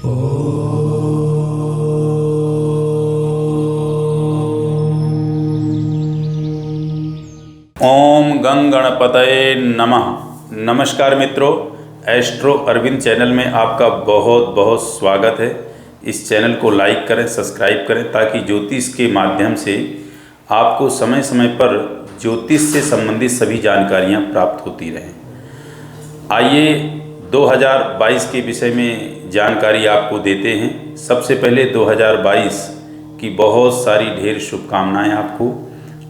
ओम गं गणपतये नमः। नमस्कार मित्रों, एस्ट्रो अरविंद चैनल में आपका बहुत बहुत स्वागत है। इस चैनल को लाइक करें, सब्सक्राइब करें ताकि ज्योतिष के माध्यम से आपको समय समय पर ज्योतिष से संबंधित सभी जानकारियां प्राप्त होती रहें। आइए 2022 के विषय में जानकारी आपको देते हैं। सबसे पहले 2022 की बहुत सारी ढेर शुभकामनाएं आपको।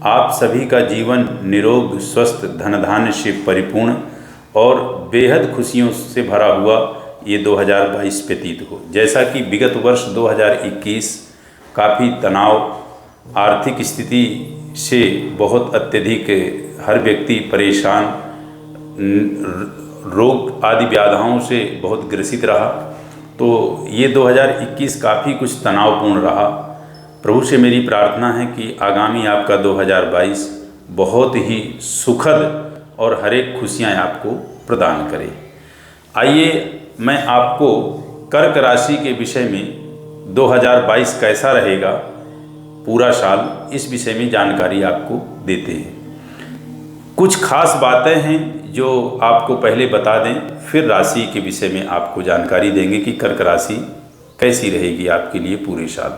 आप सभी का जीवन निरोग, स्वस्थ, धन धान्य से परिपूर्ण और बेहद खुशियों से भरा हुआ ये 2022 व्यतीत हो। जैसा कि विगत वर्ष 2021 काफ़ी तनाव, आर्थिक स्थिति से बहुत अत्यधिक हर व्यक्ति परेशान, रोग आदि व्याधियों से बहुत ग्रसित रहा। तो ये 2021 काफ़ी कुछ तनावपूर्ण रहा। प्रभु से मेरी प्रार्थना है कि आगामी आपका 2022 बहुत ही सुखद और हर एक खुशियाँ आपको प्रदान करे। आइए मैं आपको कर्क राशि के विषय में 2022 कैसा रहेगा पूरा साल, इस विषय में जानकारी आपको देते हैं। कुछ खास बातें हैं जो आपको पहले बता दें, फिर राशि के विषय में आपको जानकारी देंगे कि कर्क राशि कैसी रहेगी आपके लिए पूरे साल।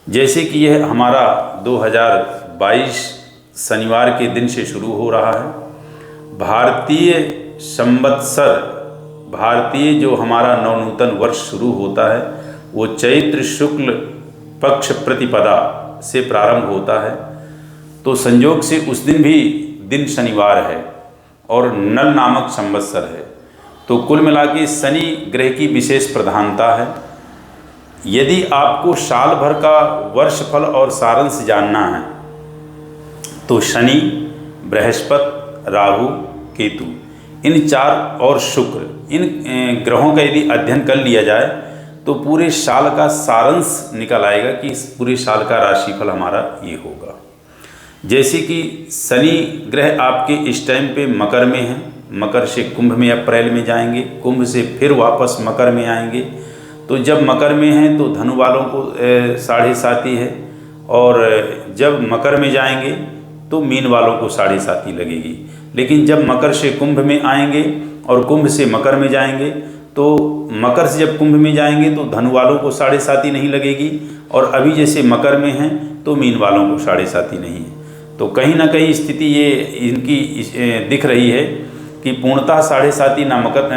जैसे कि यह हमारा 2022 शनिवार के दिन से शुरू हो रहा है। भारतीय संवत्सर, भारतीय जो हमारा नवनूतन वर्ष शुरू होता है वो चैत्र शुक्ल पक्ष प्रतिपदा से प्रारंभ होता है। तो संयोग से उस दिन भी दिन शनिवार है और नल नामक संवत्सर है। तो कुल मिला के शनि ग्रह की विशेष प्रधानता है। यदि आपको साल भर का वर्षफल और सारांश जानना है तो शनि, बृहस्पति, राहु, केतु, इन चार और शुक्र, इन ग्रहों का यदि अध्ययन कर लिया जाए तो पूरे साल का सारांश निकल आएगा कि इस पूरे साल का राशिफल हमारा ये होगा। जैसे कि शनि ग्रह आपके इस टाइम पे मकर में है, मकर से कुंभ में अप्रैल में जाएंगे, कुंभ से फिर वापस मकर में आएंगे। तो जब मकर में हैं तो धनु वालों को 7.5 है, और जब मकर में जाएंगे तो मीन वालों को 7.5 लगेगी। लेकिन जब मकर से कुंभ में आएंगे और कुंभ से मकर में जाएंगे, तो मकर से जब कुंभ में जाएंगे तो धनु वालों को 7.5 नहीं लगेगी, और अभी जैसे मकर में हैं तो मीन वालों को 7.5 नहीं है। तो कहीं ना कहीं स्थिति ये इनकी दिख रही है कि पूर्णतः 7.5 ना मकर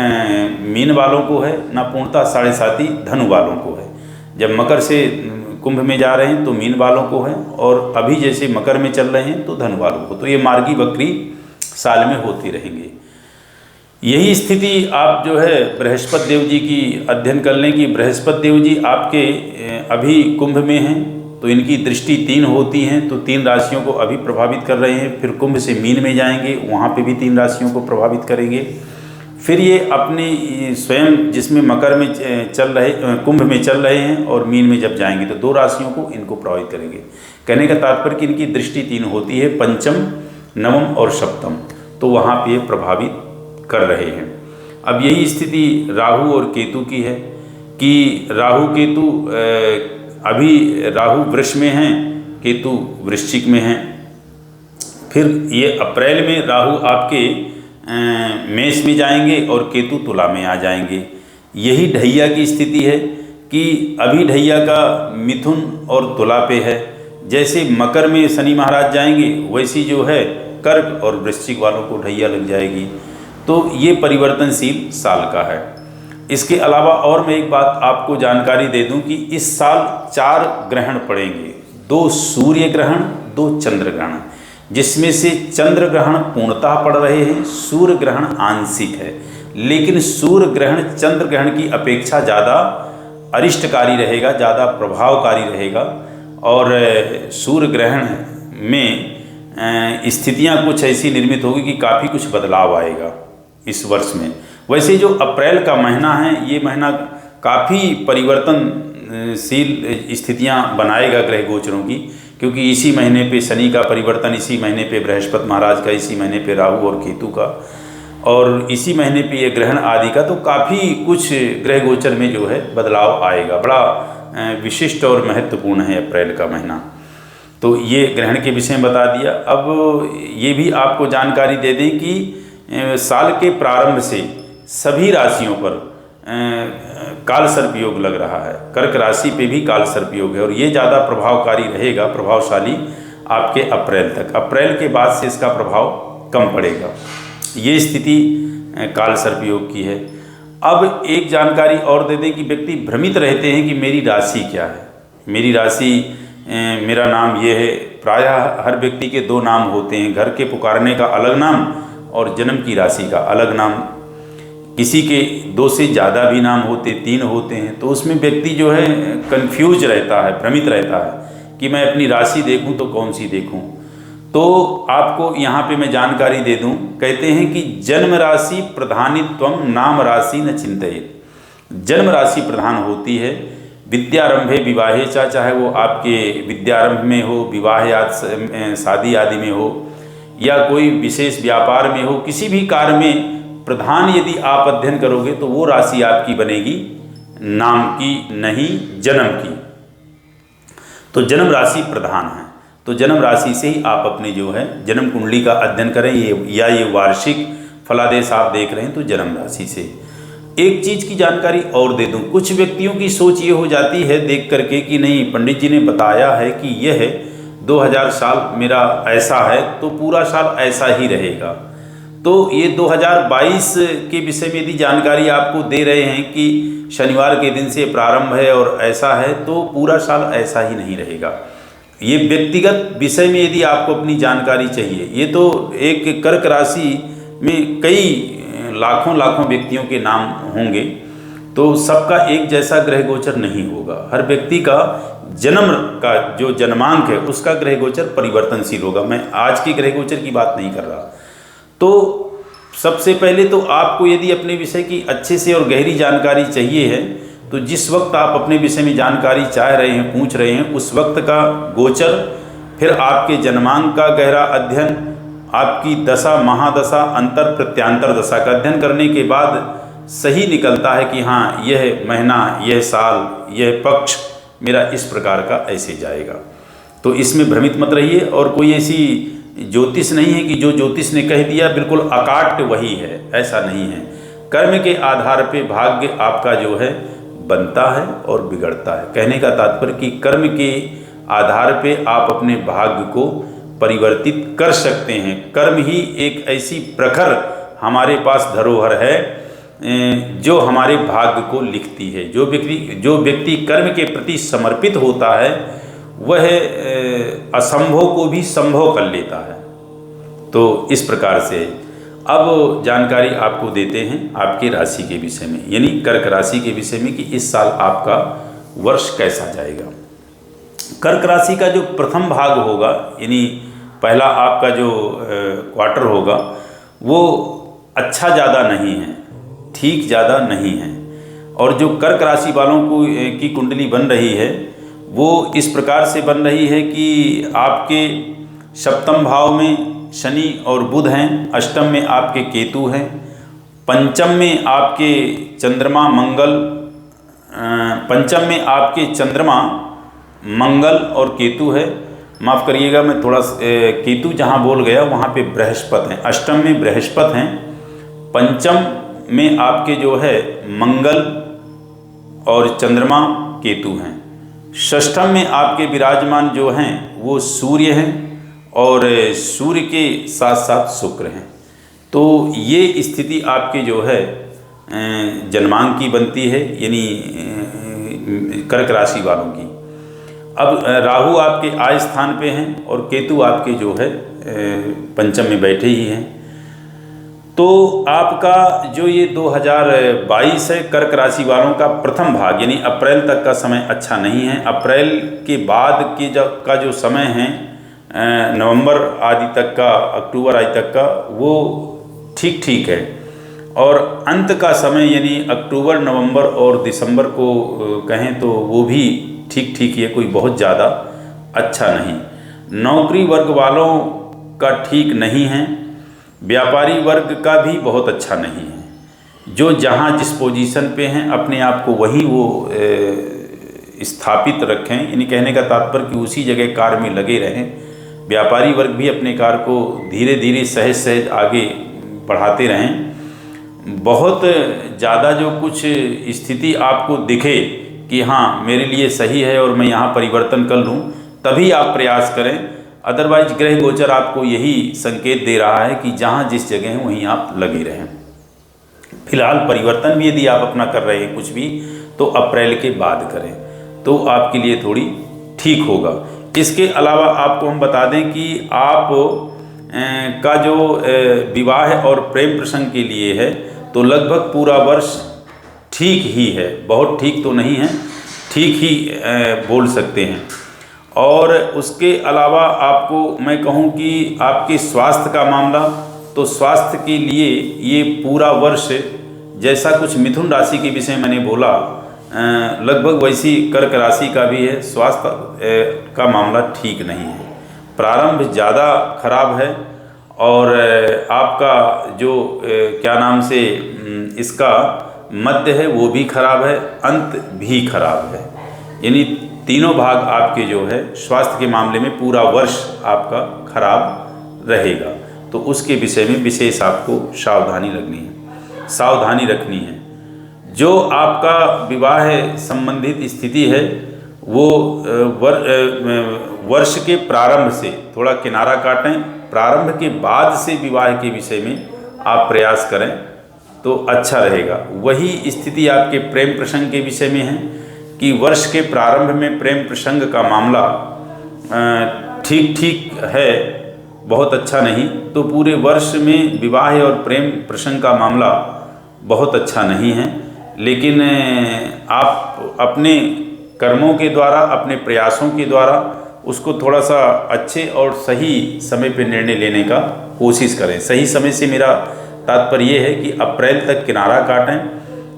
मीन वालों को है, ना पूर्णतः 7.5 धनु वालों को है। जब मकर से कुंभ में जा रहे हैं तो मीन वालों को है, और अभी जैसे मकर में चल रहे हैं तो धनु वालों को। तो ये मार्गी वक्री साल में होती रहेंगे। यही स्थिति आप जो है बृहस्पति देव जी की अध्ययन कर लें कि बृहस्पति देव जी आपके अभी कुंभ में हैं, तो इनकी दृष्टि 3 होती हैं, तो 3 राशियों को अभी प्रभावित कर रहे हैं। फिर कुंभ से मीन में जाएंगे, वहाँ पे भी 3 राशियों को प्रभावित करेंगे। फिर ये अपने स्वयं जिसमें मकर में चल रहे, कुंभ में चल रहे हैं, और मीन में जब जाएंगे तो 2 राशियों को इनको प्रभावित करेंगे। कहने का तात्पर्य कि इनकी दृष्टि 3 होती है, पंचम, नवम और सप्तम, तो वहाँ पे प्रभावित कर रहे हैं। अब यही स्थिति राहु और केतु की है कि राहु केतु अभी राहु वृष में हैं, केतु वृश्चिक में हैं। फिर ये अप्रैल में राहु आपके मेष में जाएंगे और केतु तुला में आ जाएंगे। यही ढैया की स्थिति है कि अभी ढैया का मिथुन और तुला पे है। जैसे मकर में शनि महाराज जाएंगे वैसी जो है कर्क और वृश्चिक वालों को ढैया लग जाएगी। तो ये परिवर्तनशील साल का है। इसके अलावा और मैं एक बात आपको जानकारी दे दूं कि इस साल 4 ग्रहण पड़ेंगे, 2 सूर्य ग्रहण, 2 चंद्र ग्रहण, जिसमें से चंद्र ग्रहण पूर्णतः पड़ रहे हैं, सूर्य ग्रहण आंशिक है। लेकिन सूर्य ग्रहण चंद्र ग्रहण की अपेक्षा ज़्यादा अरिष्टकारी रहेगा, ज़्यादा प्रभावकारी रहेगा, और सूर्य ग्रहण में स्थितियाँ कुछ ऐसी निर्मित होगी कि काफ़ी कुछ बदलाव आएगा इस वर्ष में। वैसे जो अप्रैल का महीना है, ये महीना काफ़ी परिवर्तनशील स्थितियां बनाएगा ग्रह गोचरों की, क्योंकि इसी महीने पे शनि का परिवर्तन, इसी महीने पे बृहस्पति महाराज का, इसी महीने पे राहु और केतु का, और इसी महीने पे ये ग्रहण आदि का, तो काफ़ी कुछ ग्रह गोचर में जो है बदलाव आएगा। बड़ा विशिष्ट और महत्वपूर्ण है अप्रैल का महीना। तो ये ग्रहण के विषय में बता दिया। अब ये भी आपको जानकारी दे दें कि साल के प्रारंभ से सभी राशियों पर काल सर्प योग लग रहा है। कर्क राशि पे भी काल सर्प योग है और ये ज़्यादा प्रभावकारी रहेगा, प्रभावशाली आपके अप्रैल तक। अप्रैल के बाद से इसका प्रभाव कम पड़ेगा। ये स्थिति काल सर्प योग की है। अब एक जानकारी और दे दें कि व्यक्ति भ्रमित रहते हैं कि मेरी राशि क्या है, मेरी राशि, मेरा नाम ये है। प्रायः हर व्यक्ति के दो नाम होते हैं, घर के पुकारने का अलग नाम और जन्म की राशि का अलग नाम। किसी के दो से ज़्यादा भी नाम होते, 3 होते हैं। तो उसमें व्यक्ति जो है कंफ्यूज रहता है, भ्रमित रहता है कि मैं अपनी राशि देखूं तो कौन सी देखूं। तो आपको यहाँ पे मैं जानकारी दे दूं, कहते हैं कि जन्म राशि प्रधानित्वम नाम राशि न चिंतयेत। जन्म राशि प्रधान होती है। विद्यारंभे विवाहे, चाहे वो आपके विद्यारंभ में हो, विवाह आदि शादी आदि में हो, या कोई विशेष व्यापार में हो, किसी भी कार्य में प्रधान यदि आप अध्ययन करोगे तो वो राशि आपकी बनेगी नाम की, नहीं जन्म की। तो जन्म राशि प्रधान है। तो जन्म राशि से ही आप अपने जो है जन्म कुंडली का अध्ययन करें, ये वार्षिक फलादेश आप देख रहे हैं तो जन्म राशि से। एक चीज़ की जानकारी और दे दूं, कुछ व्यक्तियों की सोच ये हो जाती है देख करके कि नहीं, पंडित जी ने बताया है कि यह 2000 साल मेरा ऐसा है तो पूरा साल ऐसा ही रहेगा। तो ये 2022 के विषय में यदि जानकारी आपको दे रहे हैं कि शनिवार के दिन से प्रारंभ है और ऐसा है, तो पूरा साल ऐसा ही नहीं रहेगा। ये व्यक्तिगत विषय में यदि आपको अपनी जानकारी चाहिए, ये तो एक कर्क राशि में कई लाखों व्यक्तियों के नाम होंगे, तो सबका एक जैसा ग्रह गोचर नहीं होगा। हर व्यक्ति का जन्म का जो जन्मांक है उसका ग्रह गोचर परिवर्तनशील होगा। मैं आज की ग्रह गोचर की बात नहीं कर रहा। तो सबसे पहले तो आपको यदि अपने विषय की अच्छे से और गहरी जानकारी चाहिए है, तो जिस वक्त आप अपने विषय में जानकारी चाह रहे हैं, पूछ रहे हैं, उस वक्त का गोचर, फिर आपके जन्मांक का गहरा अध्ययन, आपकी दशा, महादशा, अंतर प्रत्यांतर दशा का अध्ययन करने के बाद सही निकलता है कि हाँ, यह महीना, यह साल, यह पक्ष मेरा इस प्रकार का ऐसे जाएगा। तो इसमें भ्रमित मत रहिए। और कोई ऐसी ज्योतिष नहीं है कि जो ज्योतिष ने कह दिया बिल्कुल अकाट्य वही है, ऐसा नहीं है। कर्म के आधार पे भाग्य आपका जो है बनता है और बिगड़ता है। कहने का तात्पर्य कि कर्म के आधार पे आप अपने भाग्य को परिवर्तित कर सकते हैं। कर्म ही एक ऐसी प्रखर हमारे पास धरोहर है जो हमारे भाग्य को लिखती है। जो व्यक्ति कर्म के प्रति समर्पित होता है वह असंभव को भी संभव कर लेता है। तो इस प्रकार से अब जानकारी आपको देते हैं आपके राशि के विषय में, यानी कर्क राशि के विषय में कि इस साल आपका वर्ष कैसा जाएगा। कर्क राशि का जो प्रथम भाग होगा, यानी पहला आपका जो क्वार्टर होगा, वो अच्छा ज़्यादा नहीं है, ठीक ज़्यादा नहीं है। और जो कर्क राशि वालों को की कुंडली बन रही है वो इस प्रकार से बन रही है कि आपके सप्तम भाव में शनि और बुध हैं, अष्टम में आपके केतु हैं, पंचम में आपके चंद्रमा मंगल, पंचम में आपके चंद्रमा मंगल और केतु है। माफ़ करिएगा, मैं थोड़ा केतु जहाँ बोल गया वहाँ पे बृहस्पति हैं। अष्टम में बृहस्पति हैं, पंचम में आपके जो है मंगल और चंद्रमा केतु हैं, षष्ठम में आपके विराजमान जो हैं वो सूर्य हैं और सूर्य के साथ साथ शुक्र हैं। तो ये स्थिति आपके जो है जन्मांक की बनती है, यानी कर्क राशि वालों की। अब राहु आपके आय स्थान पे हैं और केतु आपके जो है पंचम में बैठे ही हैं। तो आपका जो ये 2022 है कर्क राशि वालों का प्रथम भाग, यानी अप्रैल तक का समय अच्छा नहीं है। अप्रैल के बाद के जो समय है नवंबर आदि तक का, अक्टूबर आदि तक का, वो ठीक ठीक है। और अंत का समय यानी अक्टूबर, नवंबर और दिसंबर को कहें तो वो भी ठीक ठीक है, कोई बहुत ज़्यादा अच्छा नहीं। नौकरी वर्ग वालों का ठीक नहीं है। व्यापारी वर्ग का भी बहुत अच्छा नहीं है। जो जहाँ जिस पोजीशन पे हैं अपने आप को वहीं वो स्थापित रखें, यानी कहने का तात्पर्य कि उसी जगह कार्य में लगे रहें। व्यापारी वर्ग भी अपने कार्य को धीरे धीरे सहज सहज आगे बढ़ाते रहें। बहुत ज़्यादा जो कुछ स्थिति आपको दिखे कि हाँ मेरे लिए सही है और मैं यहाँ परिवर्तन कर लूँ, तभी आप प्रयास करें। अदरवाइज ग्रह गोचर आपको यही संकेत दे रहा है कि जहाँ जिस जगह हैं वहीं आप लगे रहें। फिलहाल परिवर्तन भी यदि आप अपना कर रहे हैं कुछ भी, तो अप्रैल के बाद करें तो आपके लिए थोड़ी ठीक होगा। इसके अलावा आपको हम बता दें कि आप का जो विवाह और प्रेम प्रसंग के लिए है तो लगभग पूरा वर्ष ठीक ही है, बहुत ठीक तो नहीं है, ठीक ही बोल सकते हैं। और उसके अलावा आपको मैं कहूँ कि आपके स्वास्थ्य का मामला, तो स्वास्थ्य के लिए ये पूरा वर्ष जैसा कुछ मिथुन राशि के विषय मैंने बोला लगभग वैसी कर्क राशि का भी है। स्वास्थ्य का मामला ठीक नहीं है, प्रारंभ ज़्यादा खराब है और आपका जो क्या नाम से इसका मध्य है वो भी खराब है, अंत भी खराब है। यानी तीनों भाग आपके जो है स्वास्थ्य के मामले में पूरा वर्ष आपका खराब रहेगा। तो उसके विषय में विशेष आपको सावधानी रखनी है। जो आपका विवाह संबंधित स्थिति है वो वर्ष के प्रारंभ से थोड़ा किनारा काटें, प्रारंभ के बाद से विवाह के विषय में आप प्रयास करें तो अच्छा रहेगा। वही स्थिति आपके प्रेम प्रसंग के विषय में है कि वर्ष के प्रारंभ में प्रेम प्रसंग का मामला ठीक है, बहुत अच्छा नहीं, तो पूरे वर्ष में विवाह और प्रेम प्रसंग का मामला बहुत अच्छा नहीं है। लेकिन आप अपने कर्मों के द्वारा, अपने प्रयासों के द्वारा उसको थोड़ा सा अच्छे और सही समय पर निर्णय लेने का कोशिश करें। सही समय से मेरा तात्पर्य ये है कि अप्रैल तक किनारा काटें,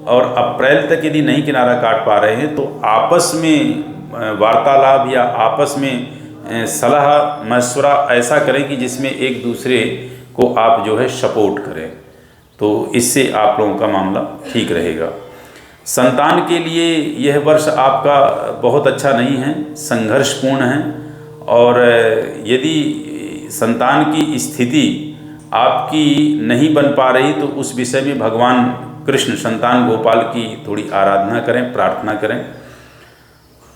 और अप्रैल तक यदि नहीं किनारा काट पा रहे हैं तो आपस में वार्तालाप या आपस में सलाह मशवरा ऐसा करें कि जिसमें एक दूसरे को आप जो है सपोर्ट करें, तो इससे आप लोगों का मामला ठीक रहेगा। संतान के लिए यह वर्ष आपका बहुत अच्छा नहीं है, संघर्षपूर्ण है। और यदि संतान की स्थिति आपकी नहीं बन पा रही तो उस विषय में भगवान कृष्ण संतान गोपाल की थोड़ी आराधना करें, प्रार्थना करें।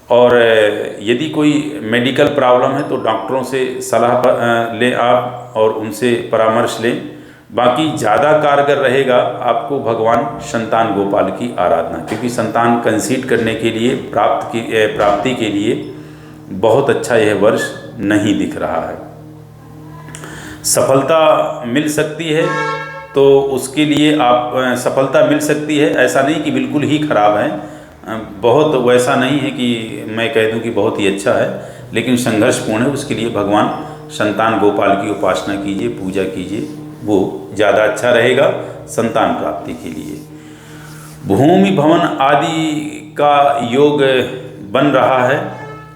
और यदि कोई मेडिकल प्रॉब्लम है तो डॉक्टरों से सलाह लें आप और उनसे परामर्श लें। बाकी ज़्यादा कारगर रहेगा आपको भगवान संतान गोपाल की आराधना, क्योंकि संतान कंसीव करने के लिए प्राप्ति के लिए बहुत अच्छा यह वर्ष नहीं दिख रहा है। सफलता मिल सकती है तो उसके लिए आप सफलता मिल सकती है, ऐसा नहीं कि बिल्कुल ही खराब है, बहुत वैसा नहीं है कि मैं कह दूं कि बहुत ही अच्छा है, लेकिन संघर्षपूर्ण है। उसके लिए भगवान संतान गोपाल की उपासना कीजिए, पूजा कीजिए, वो ज़्यादा अच्छा रहेगा संतान प्राप्ति के लिए। भूमि भवन आदि का योग बन रहा है,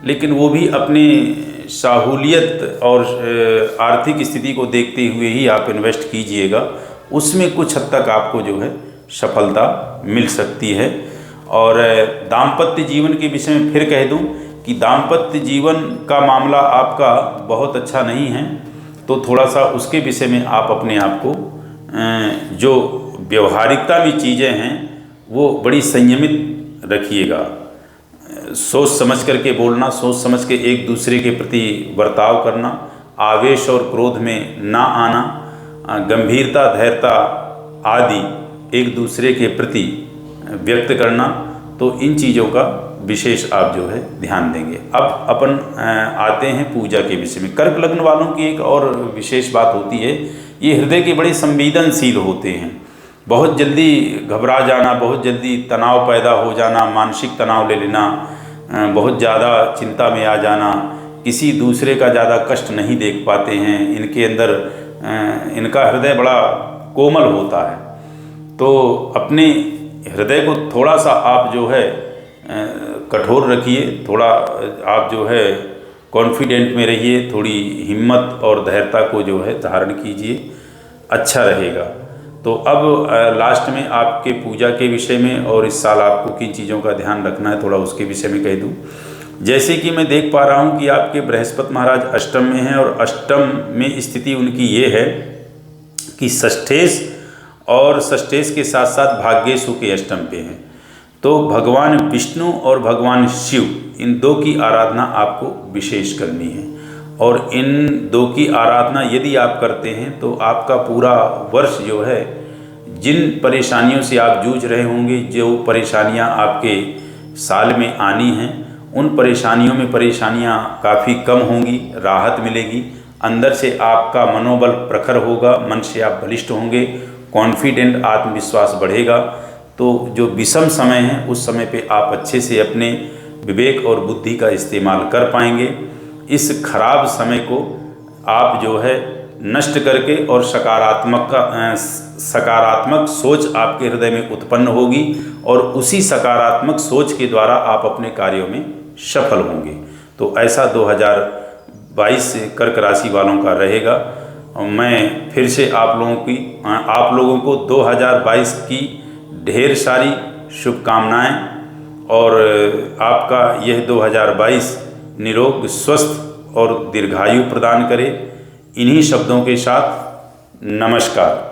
लेकिन वो भी अपने सहूलियत और आर्थिक स्थिति को देखते हुए ही आप इन्वेस्ट कीजिएगा, उसमें कुछ हद तक आपको जो है सफलता मिल सकती है। और दाम्पत्य जीवन के विषय में फिर कह दूं कि दाम्पत्य जीवन का मामला आपका बहुत अच्छा नहीं है, तो थोड़ा सा उसके विषय में आप अपने आप को जो व्यवहारिकता में चीज़ें हैं वो बड़ी संयमित रखिएगा। सोच समझ करके बोलना, सोच समझ के एक दूसरे के प्रति बर्ताव करना, आवेश और क्रोध में ना आना, गंभीरता धैर्यता आदि एक दूसरे के प्रति व्यक्त करना, तो इन चीज़ों का विशेष आप जो है ध्यान देंगे। अब अपन आते हैं पूजा के विषय में। कर्क लग्न वालों की एक और विशेष बात होती है, ये हृदय के बड़े संवेदनशील होते हैं। बहुत जल्दी घबरा जाना, बहुत जल्दी तनाव पैदा हो जाना, मानसिक तनाव ले लेना, बहुत ज़्यादा चिंता में आ जाना, किसी दूसरे का ज़्यादा कष्ट नहीं देख पाते हैं। इनके अंदर इनका हृदय बड़ा कोमल होता है, तो अपने हृदय को थोड़ा सा आप जो है कठोर रखिए, थोड़ा आप जो है कॉन्फिडेंट में रहिए, थोड़ी हिम्मत और धैर्यता को जो है धारण कीजिए, अच्छा रहेगा। तो अब लास्ट में आपके पूजा के विषय में और इस साल आपको किन चीज़ों का ध्यान रखना है, थोड़ा उसके विषय में कह दूँ। जैसे कि मैं देख पा रहा हूँ कि आपके बृहस्पति महाराज अष्टम में हैं, और अष्टम में स्थिति उनकी ये है कि षष्ठेश, और षष्ठेश के साथ साथ भाग्येशु के अष्टम पे हैं। तो भगवान विष्णु और भगवान शिव, इन दो की आराधना आपको विशेष करनी है। और इन दो की आराधना यदि आप करते हैं तो आपका पूरा वर्ष जो है, जिन परेशानियों से आप जूझ रहे होंगे, जो परेशानियां आपके साल में आनी हैं, उन परेशानियों में परेशानियां काफ़ी कम होंगी, राहत मिलेगी। अंदर से आपका मनोबल प्रखर होगा, मन से आप बलिष्ठ होंगे, कॉन्फिडेंट, आत्मविश्वास बढ़ेगा। तो जो विषम समय है उस समय पे आप अच्छे से अपने विवेक और बुद्धि का इस्तेमाल कर पाएंगे। इस खराब समय को आप जो है नष्ट करके, और सकारात्मक सोच आपके हृदय में उत्पन्न होगी, और उसी सकारात्मक सोच के द्वारा आप अपने कार्यों में सफल होंगे। तो ऐसा 2022 कर्क राशि वालों का रहेगा। मैं फिर से आप लोगों को 2022 की ढेर सारी शुभकामनाएं, और आपका यह 2022 निरोग, स्वस्थ और दीर्घायु प्रदान करे। इन्हीं शब्दों के साथ नमस्कार।